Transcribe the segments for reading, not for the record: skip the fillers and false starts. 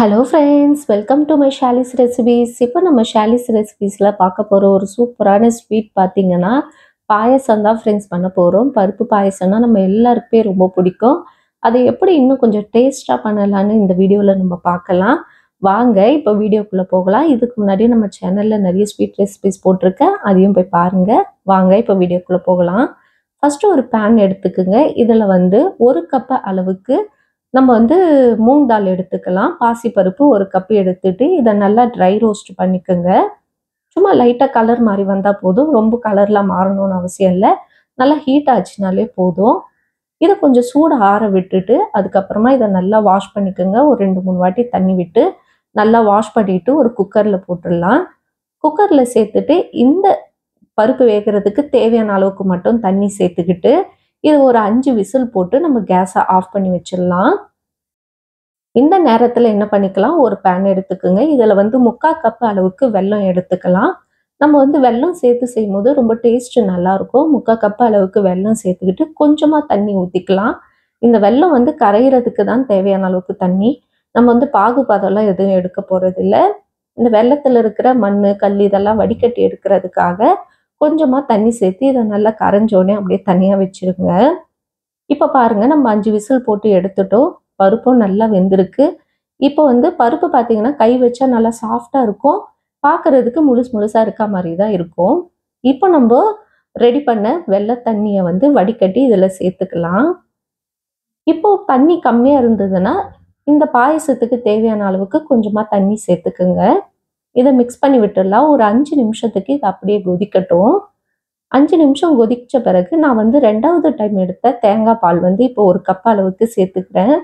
Hello friends, welcome to my Shali's recipes. இப்போ நம்ம ஷாலிஸ் ரெசிபீஸில் பார்க்க போகிற ஒரு சூப்பரான ஸ்வீட் பார்த்தீங்கன்னா பாயசம் தான் ஃப்ரெண்ட்ஸ் பண்ண போகிறோம். பருப்பு பாயசம்னா நம்ம எல்லாருக்குமே ரொம்ப பிடிக்கும். அதை எப்படி இன்னும் கொஞ்சம் டேஸ்ட்டாக பண்ணலான்னு இந்த வீடியோவில் நம்ம பார்க்கலாம். வாங்க இப்போ வீடியோக்குள்ளே போகலாம். இதுக்கு முன்னாடி நம்ம சேனலில் நிறைய ஸ்வீட் ரெசிபீஸ் போட்டிருக்கேன், அதையும் போய் பாருங்கள். வாங்க இப்போ வீடியோக்குள்ளே போகலாம். ஃபஸ்ட்டு ஒரு பேன் எடுத்துக்குங்க. இதில் வந்து 1 கப் அளவுக்கு நம்ம மூங் தால் எடுத்துக்கலாம். பாசிப்பருப்பு 1 கப் எடுத்துட்டு இதை நல்லா ட்ரை ரோஸ்ட் பண்ணிக்கோங்க. சும்மா லைட்டாக கலர் மாதிரி வந்தால் போதும், ரொம்ப கலர்லாம் மாறணும்னு அவசியம் இல்லை. நல்லா ஹீட் ஆச்சுனாலே போதும். இதை கொஞ்சம் சூடு ஆற விட்டுட்டு அதுக்கப்புறமா இதை நல்லா வாஷ் பண்ணிக்கோங்க. ஒரு 2-3 வாட்டி தண்ணி விட்டு நல்லா வாஷ் பண்ணிவிட்டு ஒரு குக்கரில் போட்டுடலாம். குக்கரில் சேர்த்துட்டு இந்த பருப்பு வேகிறதுக்கு தேவையான அளவுக்கு மட்டும் தண்ணி சேர்த்துக்கிட்டு இது ஒரு 5 விசில் போட்டு நம்ம கேஸை ஆஃப் பண்ணி வச்சிடலாம். இந்த நேரத்தில் என்ன பண்ணிக்கலாம், ஒரு பேன் எடுத்துக்கோங்க. இதில் 3/4 கப் அளவுக்கு வெல்லம் எடுத்துக்கலாம். நம்ம வெல்லம் சேர்த்து செய்யும்போது ரொம்ப டேஸ்ட்டு நல்லாயிருக்கும். 3/4 கப் அளவுக்கு வெல்லம் சேர்த்துக்கிட்டு கொஞ்சமாக தண்ணி ஊற்றிக்கலாம். இந்த வெல்லம் கரையிறதுக்கு தான் தேவையான அளவுக்கு தண்ணி. நம்ம பாகுபாதெல்லாம் எதுவும் எடுக்க போகிறதில்ல. இந்த வெல்லத்தில் இருக்கிற மண் கல் இதெல்லாம் வடிகட்டி எடுக்கிறதுக்காக கொஞ்சமாக தண்ணி சேர்த்து இதை நல்லா கரைஞ்சோடனே அப்படியே தனியாக வச்சுருங்க. இப்போ பாருங்கள், நம்ம 5 விசில் போட்டு எடுத்துட்டோம். பருப்பும் நல்லா வெந்திருக்கு. இப்போ பருப்பு பார்த்தீங்கன்னா கை வச்சா நல்லா சாஃப்டாக இருக்கும். பார்க்குறதுக்கு முழுசாக இருக்க மாதிரி தான் இருக்கும். இப்போ நம்ம ரெடி பண்ண வெள்ளை தண்ணியை வடிகட்டி இதில் சேர்த்துக்கலாம். இப்போ தண்ணி கம்மியாக இருந்ததுன்னா இந்த பாயசத்துக்கு தேவையான அளவுக்கு கொஞ்சமாக தண்ணி சேர்த்துக்குங்க. இதை மிக்ஸ் பண்ணி விட்டுடலாம். ஒரு 5 நிமிஷத்துக்கு இது அப்படியே கொதிக்கட்டும். 5 நிமிஷம் கொதிச்ச பிறகு நான் 2வது டைம் எடுத்த தேங்காய் பால் இப்போ 1 கப் அளவுக்கு சேர்த்துக்கிறேன்.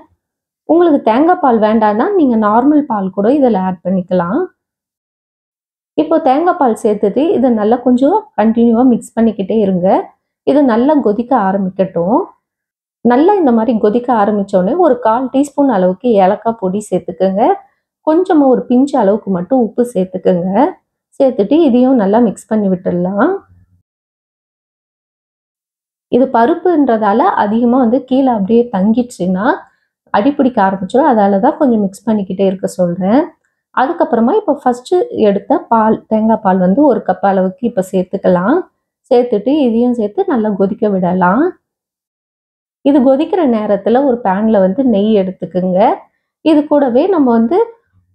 உங்களுக்கு தேங்காய் பால் வேண்டாம்னா நீங்கள் நார்மல் பால் கூட இதில் ஆட் பண்ணிக்கலாம். இப்போ தேங்காய் பால் சேர்த்துட்டு இதை நல்லா கொஞ்சம் கண்டினியூவாக மிக்ஸ் பண்ணிக்கிட்டே இருங்க. இது நல்லா கொதிக்க ஆரம்பிக்கட்டும். நல்லா இந்த மாதிரி கொதிக்க ஆரம்பித்தோடனே ஒரு 1/4 டீஸ்பூன் அளவுக்கு ஏலக்காய் பொடி சேர்த்துக்குங்க. கொஞ்சமாக ஒரு பிஞ்சு அளவுக்கு மட்டும் உப்பு சேர்த்துக்குங்க. சேர்த்துட்டு இதையும் நல்லா மிக்ஸ் பண்ணி விட்டுடலாம். இது பருப்புன்றதால அதிகமாக கீழே அப்படியே தங்கிடுச்சுன்னா அடிப்பிடிக்க ஆரம்பிச்சிடும். அதால தான் கொஞ்சம் மிக்ஸ் பண்ணிக்கிட்டே இருக்க சொல்கிறேன். அதுக்கப்புறமா இப்போ ஃபஸ்ட்டு எடுத்த பால் தேங்காய் பால் 1 கப் அளவுக்கு இப்போ சேர்த்துக்கலாம். சேர்த்துட்டு இதையும் சேர்த்து நல்லா கொதிக்க விடலாம். இது கொதிக்கிற நேரத்தில் ஒரு பேனில் நெய் எடுத்துக்குங்க. இது கூடவே நம்ம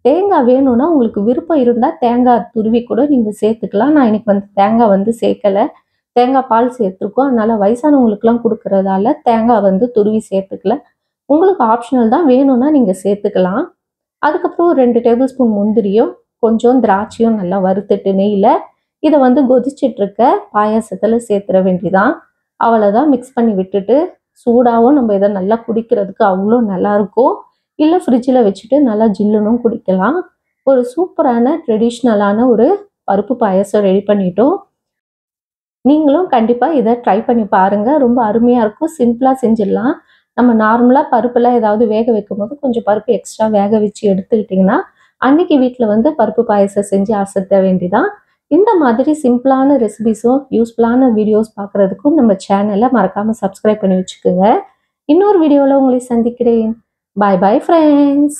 தேங்காய் வேணும்னா உங்களுக்கு விருப்பம் இருந்தால் தேங்காய் துருவி கூட நீங்கள் சேர்த்துக்கலாம். நான் இன்னைக்கு தேங்காய் சேர்க்கலை, தேங்காய் பால் சேர்த்துருக்கோம். அதனால் வயசானவங்களுக்குலாம் கொடுக்குறதால தேங்காய் துருவி சேர்த்துக்கல. உங்களுக்கு ஆப்ஷனல் தான், வேணும்னா நீங்கள் சேர்த்துக்கலாம். அதுக்கப்புறம் 2 டேபிள் ஸ்பூன் முந்திரியும் கொஞ்சம் திராட்சையும் நல்லா வறுத்துட்டு நெய்யில் இதை கொதிச்சிட்ருக்க பாயாசத்தில் சேர்த்துற வேண்டிதான். அவ்வளோதான். மிக்ஸ் பண்ணி விட்டுட்டு சூடாகவும் நம்ம இதை நல்லா குடிக்கிறதுக்கு அவ்வளோ நல்லாயிருக்கும். இல்லை ஃப்ரிட்ஜில் வச்சுட்டு நல்லா ஜில்லுனும் குடிக்கலாம். ஒரு சூப்பரான ட்ரெடிஷ்னலான ஒரு பருப்பு பாயாசம் ரெடி பண்ணிட்டோம். நீங்களும் கண்டிப்பாக இதை ட்ரை பண்ணி பாருங்கள். ரொம்ப அருமையாக இருக்கும். சிம்பிளாக செஞ்சிடலாம். நம்ம நார்மலாக பருப்பெல்லாம் ஏதாவது வேக வைக்கும்போது கொஞ்சம் பருப்பு எக்ஸ்ட்ரா வேக வச்சு எடுத்துக்கிட்டிங்கன்னா அன்றைக்கி வீட்டில் பருப்பு பாயசம் செஞ்சு அசத்த வேண்டிதான். இந்த மாதிரி சிம்பிளான ரெசிபிஸும் யூஸ்ஃபுல்லான வீடியோஸ் பார்க்குறதுக்கும் நம்ம சேனலை மறக்காமல் சப்ஸ்கிரைப் பண்ணி வச்சுக்கோங்க. இன்னொரு வீடியோவில் உங்களை சந்திக்கிறேன். பாய் பாய் ஃப்ரெண்ட்ஸ்.